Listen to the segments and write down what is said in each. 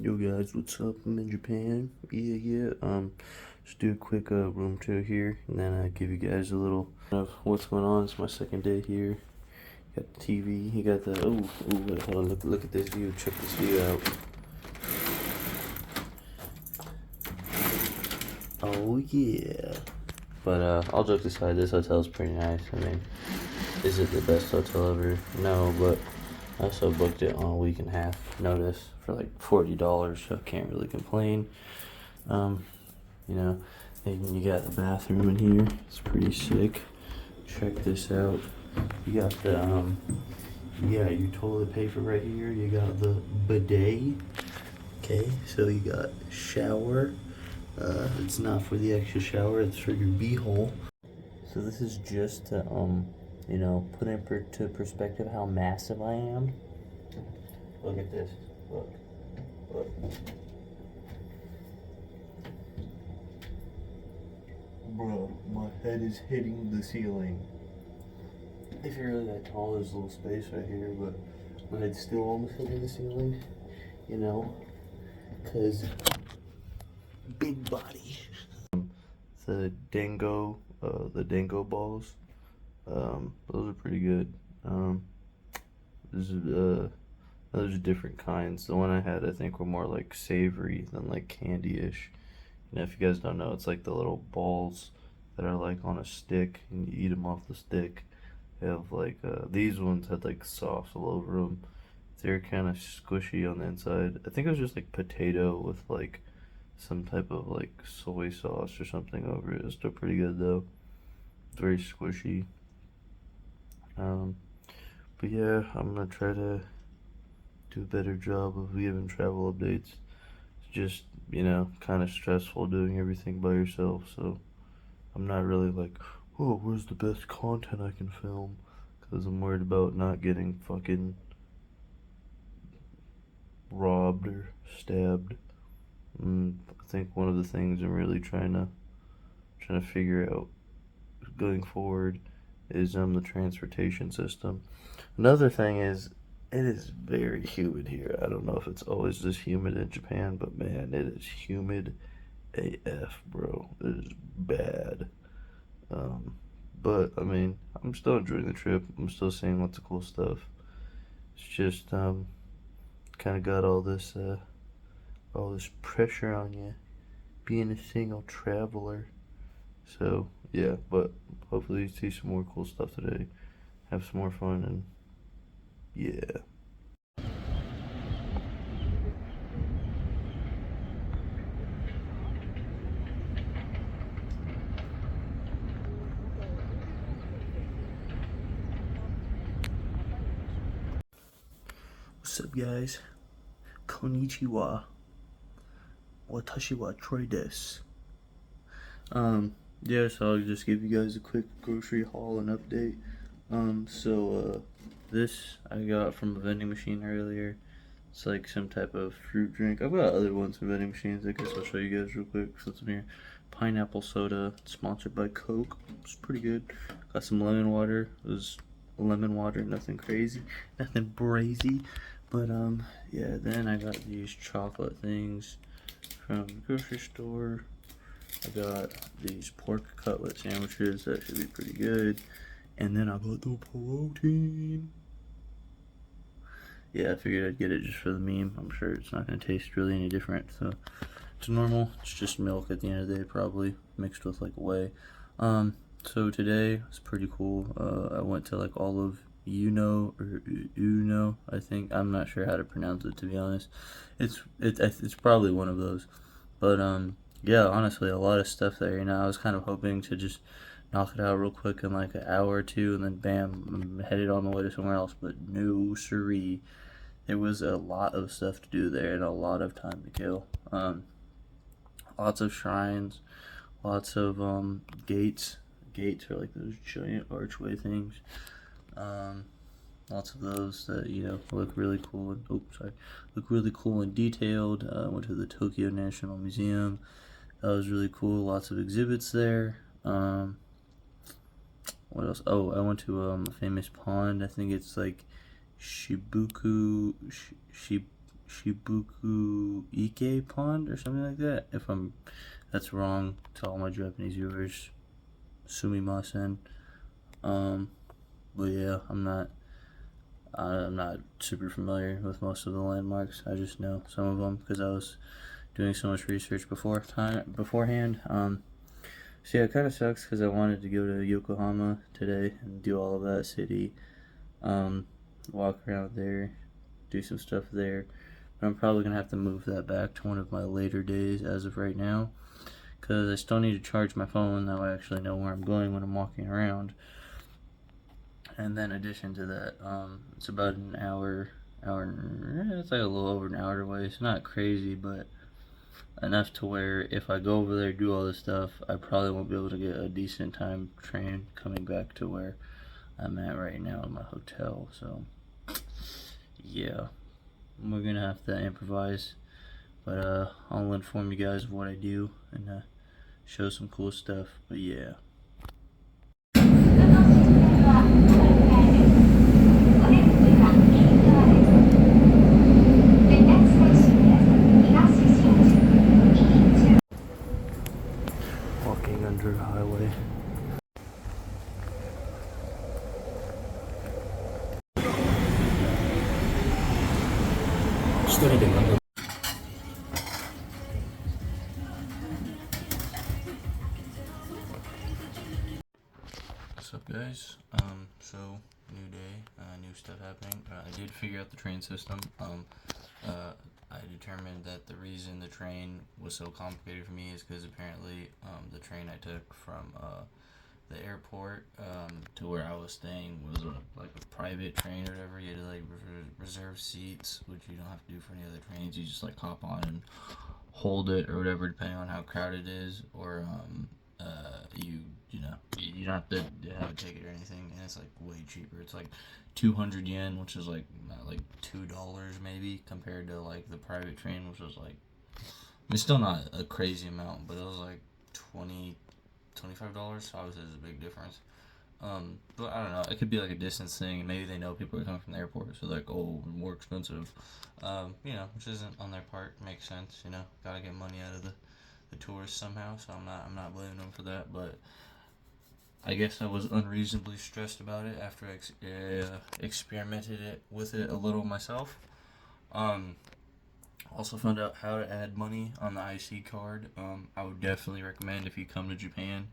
Yo guys, what's up? I'm in Japan. Yeah. Just do a quick room tour here, and then give you guys a little of what's going on. It's my second day here. Got the TV. You got the wait, hold on. Look at this view. Check this view out. Oh yeah. But all jokes aside, this hotel's pretty nice. I mean, is it the best hotel ever? No, but I also booked it on a week and a half notice for like $40, so I can't really complain. Um, you know, and you got the bathroom in here. It's pretty sick. Check this out. You got the your toilet paper right here. You got the bidet. Okay, so you got shower. It's not for the extra shower. It's for your beehole. So this is just to put into perspective how massive I am. Look at this. Look. Bro, my head is hitting the ceiling. If you're really that tall, there's a little space right here, but my head's still almost hitting the ceiling, because big body. The dango balls, those are pretty good. This is, those are different kinds. The one I had, I think, were more like savory than like candy-ish. If you guys don't know, it's like the little balls that are like on a stick, and you eat them off the stick. They have like these ones had like sauce all over them. They're kind of squishy on the inside. I think it was just like potato with like some type of like soy sauce or something over it. It's still pretty good though. It's very squishy. Um, but yeah, I'm gonna try to do a better job of giving travel updates. It's just, kind of stressful doing everything by yourself, so I'm not really like, oh, where's the best content I can film? Because I'm worried about not getting fucking robbed or stabbed. I think one of the things I'm really trying to figure out going forward is the transportation system. Another thing is it is very humid here. I don't know if it's always this humid in Japan, but man, it is humid AF, bro. It is bad. Um, but I mean, I'm still enjoying the trip. I'm still seeing lots of cool stuff. It's just kind of got all this pressure on you being a single traveler. So yeah, but hopefully you see some more cool stuff today. Have some more fun and yeah. What's up, guys? Konnichiwa. Watashi wa Troy desu. Yeah, so I'll just give you guys a quick grocery haul and update. This I got from a vending machine earlier. It's like some type of fruit drink. I've got other ones from vending machines. I guess I'll show you guys real quick. So it's in here. Pineapple soda, sponsored by Coke. It's pretty good. Got some lemon water. It was lemon water, nothing crazy, nothing brazy. But yeah. Then I got these chocolate things from the grocery store. I got these pork cutlet sandwiches. That should be pretty good. And then I got the protein. Yeah, I figured I'd get it just for the meme. I'm sure it's not going to taste really any different. So it's normal. It's just milk at the end of the day, probably mixed with like whey. So today was pretty cool. I went to like all of Uno, I think. I'm not sure how to pronounce it, to be honest. It's probably one of those. But yeah, honestly, a lot of stuff there. I was kind of hoping to just knock it out real quick in like an hour or two, and then bam, I'm headed on my way to somewhere else. But no siree, there was a lot of stuff to do there and a lot of time to kill. Lots of shrines, lots of gates. Gates are like those giant archway things. Lots of those that look really cool and look really cool and detailed. Went to the Tokyo National Museum. That was really cool. Lots of exhibits there. What else? Oh, I went to a famous pond. I think it's like Shibuku Shibuku Ike Pond or something like that. If that's wrong to all my Japanese viewers, sumimasen. But yeah, I'm not super familiar with most of the landmarks. I just know some of them because I was doing so much research beforehand. So yeah, it kind of sucks because I wanted to go to Yokohama today and do all of that city, walk around there, do some stuff there. But I'm probably gonna have to move that back to one of my later days as of right now, because I still need to charge my phone. That way I actually know where I'm going when I'm walking around. And then in addition to that, it's about an hour, it's like a little over an hour away. It's not crazy, but enough to where if I go over there do all this stuff, I probably won't be able to get a decent time train coming back to where I'm at right now in my hotel. So yeah, we're gonna have to improvise, but I'll inform you guys of what I do and show some cool stuff. But yeah. Walking under a highway. What's up, guys? So new day, new stuff happening. I did figure out the train system. I determined that the reason the train was so complicated for me is because apparently, the train I took from the airport to where I was staying was like a private train or whatever. You had to like reserve seats, which you don't have to do for any other trains. You just like hop on and hold it or whatever, depending on how crowded it is, or you don't have to have a ticket or anything, and it's like way cheaper. It's like 200 yen, which is like like $2 maybe, compared to like the private train, which was like, it's still not a crazy amount, but it was like $25. So obviously there's a big difference. But I don't know. It could be like a distance thing, and maybe they know people are coming from the airport, so like, oh, more expensive. Which isn't on their part. Makes sense. Gotta get money out of the tourists somehow. So I'm not blaming them for that. But I guess I was unreasonably stressed about it after I experimented with it a little myself. Also found out how to add money on the IC card. I would definitely recommend, if you come to Japan,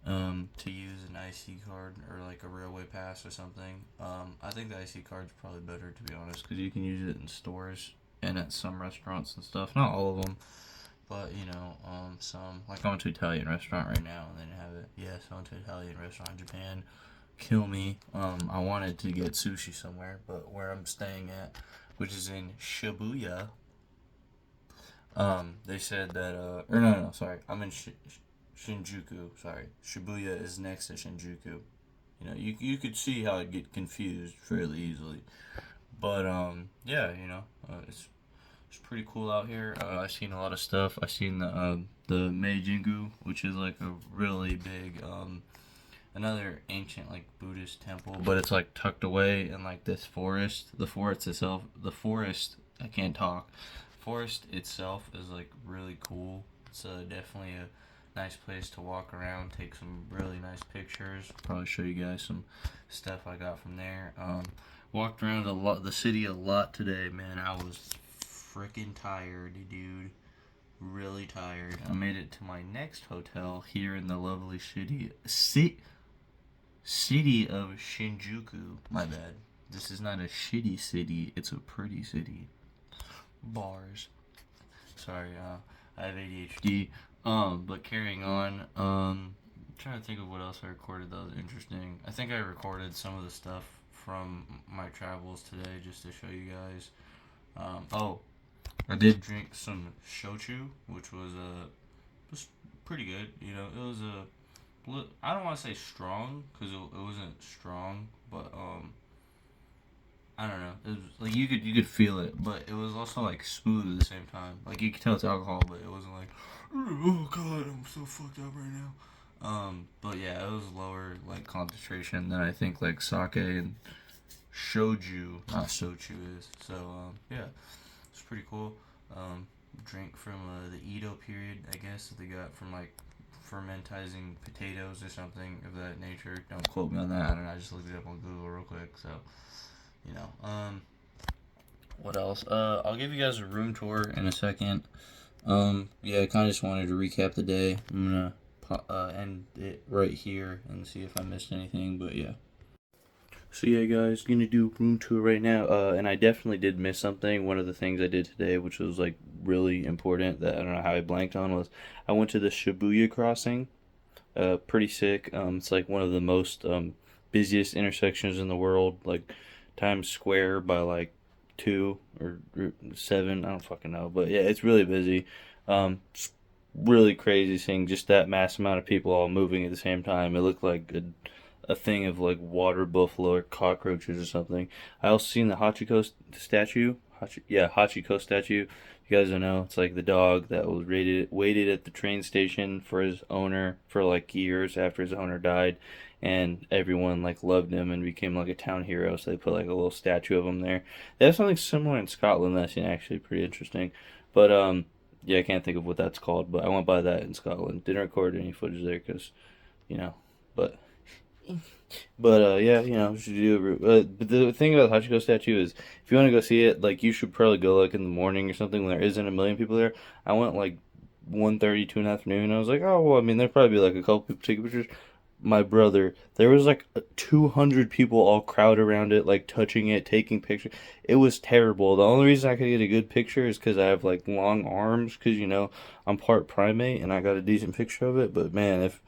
to use an IC card or like a railway pass or something. I think the IC card's probably better, to be honest, because you can use it in stores and at some restaurants and stuff. Not all of them, but some. Like I went to an Italian restaurant right now and they didn't have it. Yes, I went to an Italian restaurant in Japan. Kill me. I wanted to get sushi somewhere, but where I'm staying at, which is in Shibuya, they said that, or no, sorry, I'm in Shinjuku. Sorry, Shibuya is next to Shinjuku. You could see how I'd get confused fairly easily, but yeah, it's pretty cool out here. I've seen a lot of stuff. I've seen the Meijingu, which is like a really big another ancient like Buddhist temple, but it's like tucked away in like this forest. The forest itself, I can't talk. Forest itself is like really cool. It's definitely a nice place to walk around, take some really nice pictures. Probably show you guys some stuff I got from there. Walked around the city a lot today, man. I was freaking tired, dude. Really tired. I made it to my next hotel here in the lovely city of Shinjuku. My bad. This is not a shitty city. It's a pretty city. Bars. Sorry, I have ADHD. But carrying on, trying to think of what else I recorded that was interesting. I think I recorded some of the stuff from my travels today just to show you guys. I did drink some shochu, which was pretty good. It was I don't want to say strong because it wasn't strong, but I don't know. It was like you could feel it, but it was also like smooth at the same time. Like you could tell it's alcohol, but it wasn't like, oh god, I'm so fucked up right now. But yeah, it was lower like concentration than I think like sake and not shochu is. So yeah. It's pretty cool. Drink from the Edo period, I guess, that they got from like fermentizing potatoes or something of that nature. Don't quote me on that. I don't know. I just looked it up on Google real quick. So, you know. What else? I'll give you guys a room tour in a second. Yeah, I kind of just wanted to recap the day. I'm gonna end it right here and see if I missed anything. But yeah. So yeah, guys, gonna do room tour right now. And I definitely did miss something. One of the things I did today, which was like really important, that I don't know how I blanked on, was I went to the Shibuya crossing. Pretty sick. It's like one of the most busiest intersections in the world. Like Times Square by like 2 or 7. I don't fucking know, but yeah, it's really busy. It's really crazy seeing just that mass amount of people all moving at the same time. It looked like a thing of like water buffalo or cockroaches or something. I also seen the Hachiko statue. Hachiko statue. You guys don't know, it's like the dog that was waited at the train station for his owner for like years after his owner died, and everyone like loved him and became like a town hero. So they put like a little statue of him there. They have something similar in Scotland that's actually pretty interesting, but yeah, I can't think of what that's called. But I went by that in Scotland. Didn't record any footage there because, you know, but. But yeah, you know, should do. But the thing about the Hachiko statue is, if you want to go see it, like you should probably go like in the morning or something when there isn't a million people there. I went like 1:30, 2 in the afternoon. I was like, oh well, I mean, there'd probably be like a couple people taking pictures. My brother, there was like 200 people all crowd around it, like touching it, taking pictures. It was terrible. The only reason I could get a good picture is because I have like long arms, because you know I'm part primate and I got a decent picture of it. But man, if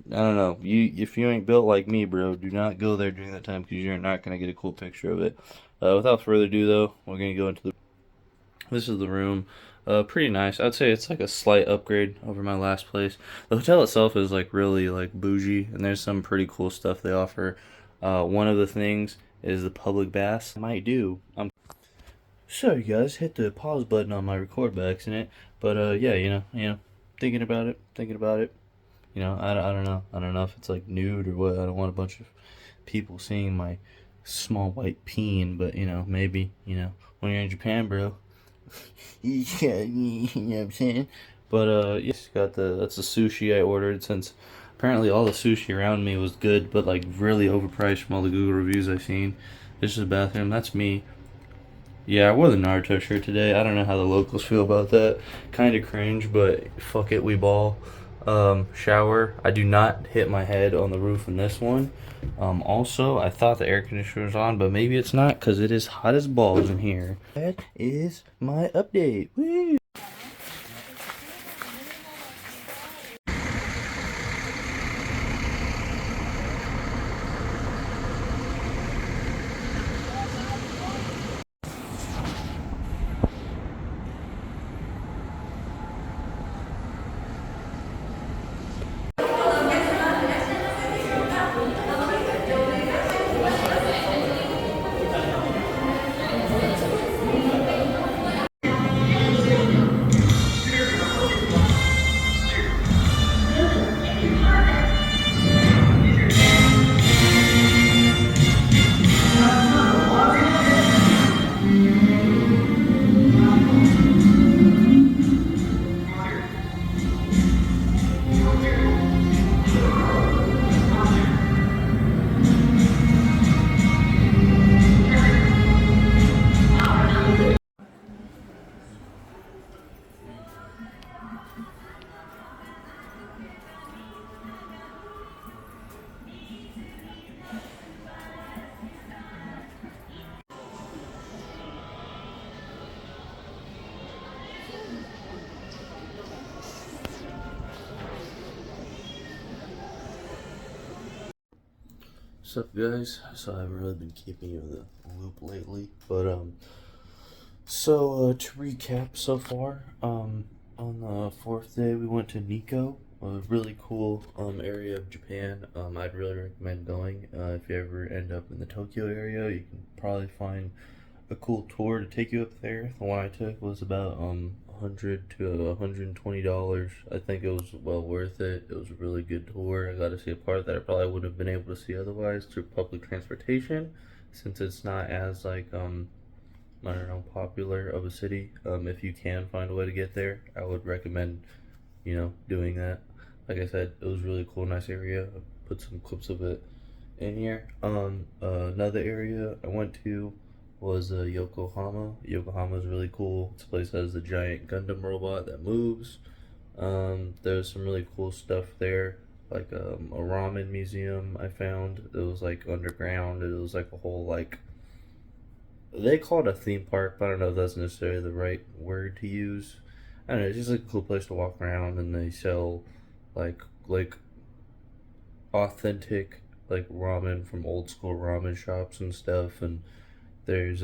I don't know. If you ain't built like me, bro, do not go there during that time because you're not gonna get a cool picture of it. Without further ado, though, we're gonna go into the. This is the room. Pretty nice. I'd say it's like a slight upgrade over my last place. The hotel itself is like really like bougie, and there's some pretty cool stuff they offer. One of the things is the public baths. I might do. Sorry, guys, hit the pause button on my record by accident. But yeah, thinking about it. You know, I don't know. I don't know if it's like nude or what. I don't want a bunch of people seeing my small white peen, but you know, maybe, when you're in Japan, bro. Yeah, you know what I'm saying? But yes, that's the sushi I ordered, since apparently all the sushi around me was good, but like really overpriced from all the Google reviews I've seen. This is the bathroom. That's me. Yeah, I wore the Naruto shirt today. I don't know how the locals feel about that. Kind of cringe, but fuck it, we ball. Shower. I do not hit my head on the roof in this one. Also, I thought the air conditioner was on, but maybe it's not because it is hot as balls in here. That is my update. Woo! What's up, guys? So I haven't really been keeping you in the loop lately, but so to recap so far, on the fourth day we went to Nikko, a really cool area of Japan. I'd really recommend going. If you ever end up in the Tokyo area, you can probably find a cool tour to take you up there. The one I took was about $100 to $120. I think it was well worth it. It was a really good tour. I got to see a part that I probably wouldn't have been able to see otherwise through public transportation, since it's not as like I don't know, popular of a city. If you can find a way to get there, I would recommend, doing that. Like I said, it was really cool, nice area. I put some clips of it in here. Another area I went to was Yokohama. Yokohama is really cool. This place has the giant Gundam robot that moves. There's some really cool stuff there, like a ramen museum I found. It was like underground. It was like a whole like they call it a theme park, but I don't know if that's necessarily the right word to use. I don't know. It's just like a cool place to walk around, and they sell like authentic like ramen from old school ramen shops and stuff. And there's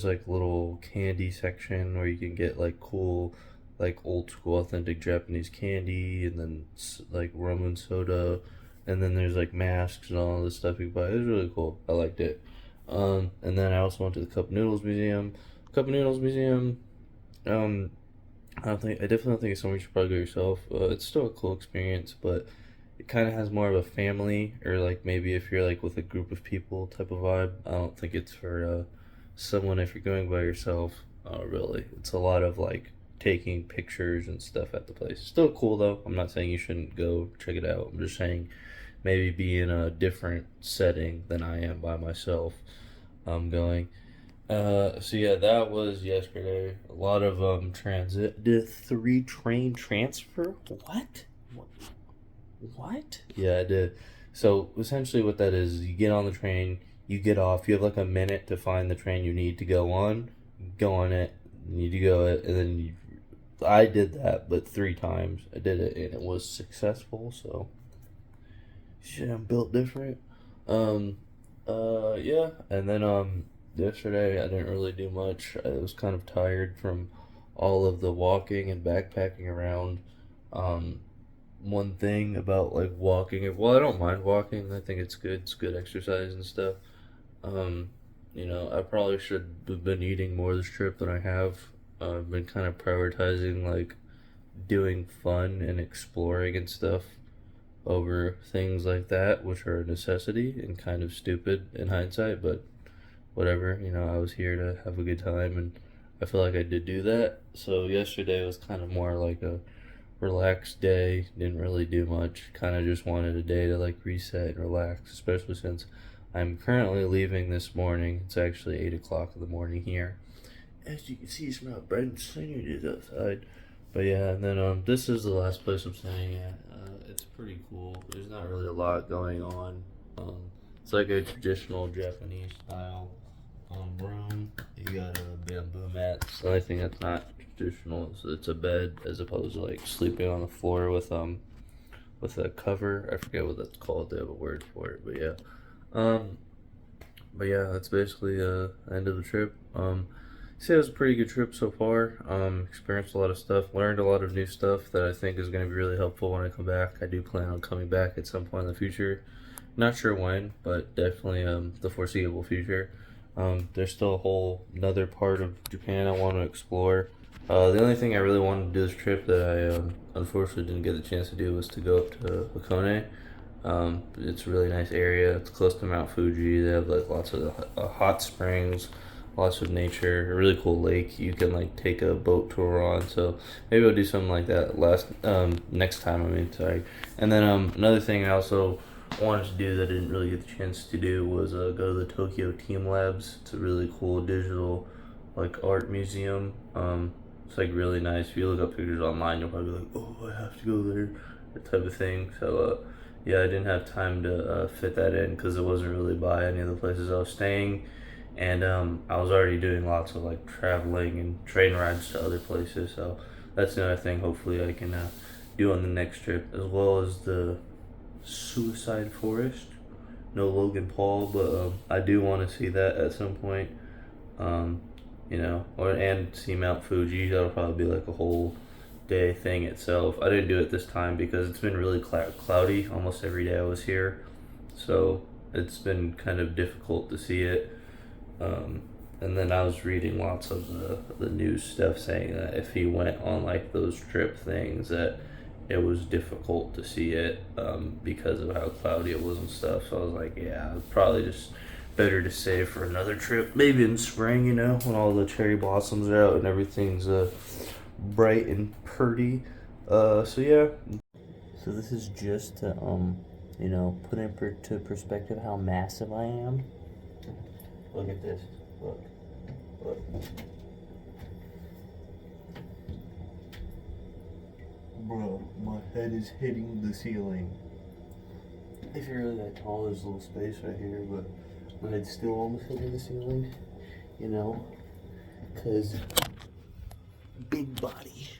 like little candy section where you can get like cool like old school authentic Japanese candy, and then like rum and soda, and then there's like masks and all this stuff you can buy. It was really cool. I liked it. And then I also went to the Cup Noodles Museum. Cup Noodles Museum. Um, I definitely think it's somewhere you should probably go yourself. It's still a cool experience, but it kind of has more of a family, or like maybe if you're like with a group of people type of vibe. I don't think it's for someone if you're going by yourself. Really, it's a lot of like taking pictures and stuff at the place. Still cool though. I'm not saying you shouldn't go check it out. I'm just saying maybe be in a different setting than I am by myself. I'm going. So yeah, that was yesterday. A lot of transit. Did 3 train transfer? What? What? Yeah, I did. So essentially, what that is you get on the train, you get off, you have like a minute to find the train you need to go on it, you need to go it, and then I did that, but 3 times I did it, and it was successful. So shit, I'm built different. Um, yeah, and then yesterday I didn't really do much. I was kind of tired from all of the walking and backpacking around. Um, One thing about like walking, well, I don't mind walking. I think it's good. It's good exercise and stuff. Um, I probably should have been eating more this trip than I have. I've been kind of prioritizing like doing fun and exploring and stuff over things like that, which are a necessity and kind of stupid in hindsight, but whatever. I was here to have a good time, and I feel like I did do that. So yesterday was kind of more like a relaxed day. Didn't really do much. Kind of just wanted a day to like reset and relax, especially since I'm currently leaving this morning. It's actually 8 o'clock in the morning here. As you can see, it's my bright sunny outside. But yeah, and then this is the last place I'm staying at. It's pretty cool. There's not really a lot going on. It's like a traditional Japanese style room. You got bamboo mats. The only thing that's not traditional is it's a bed, as opposed to like sleeping on the floor with a cover. I forget what that's called. They have a word for it, but yeah. Um, but yeah, that's basically the end of the trip. So it was a pretty good trip so far. Experienced a lot of stuff, learned a lot of new stuff that I think is going to be really helpful when I come back. I do plan on coming back at some point in the future. Not sure when, but definitely the foreseeable future. There's still a whole another part of Japan I want to explore. The only thing I really wanted to do this trip that I unfortunately didn't get the chance to do was to go up to Hakone. It's a really nice area. It's close to Mount Fuji. They have like lots of hot springs, lots of nature, a really cool lake you can like take a boat tour on. So maybe I'll do something like that next time. I mean, sorry. And then another thing I also wanted to do that I didn't really get the chance to do was go to the Tokyo Team Labs. It's a really cool digital like art museum. It's like really nice. If you look up pictures online, you'll probably be like, "Oh, I have to go there," that type of thing. So yeah, I didn't have time to fit that in because it wasn't really by any of the places I was staying, and I was already doing lots of like traveling and train rides to other places. So that's another thing. Hopefully, I can do on the next trip, as well as the Suicide Forest. No Logan Paul, but I do want to see that at some point. Um, and see Mount Fuji. That'll probably be like a whole day thing itself. I didn't do it this time because it's been really cloudy almost every day I was here, so it's been kind of difficult to see it. And then I was reading lots of the news stuff saying that if he went on like those trip things, that it was difficult to see it because of how cloudy it was and stuff. So I was like, yeah, I'd probably just better to save for another trip. Maybe in spring, you know, when all the cherry blossoms are out and everything's bright and pretty. So yeah. So this is just to you know, put into perspective how massive I am. Look at this. Look. Bro, my head is hitting the ceiling. If you're really that tall, there's a little space right here, but my head's still almost hitting the ceiling, you know, because big body.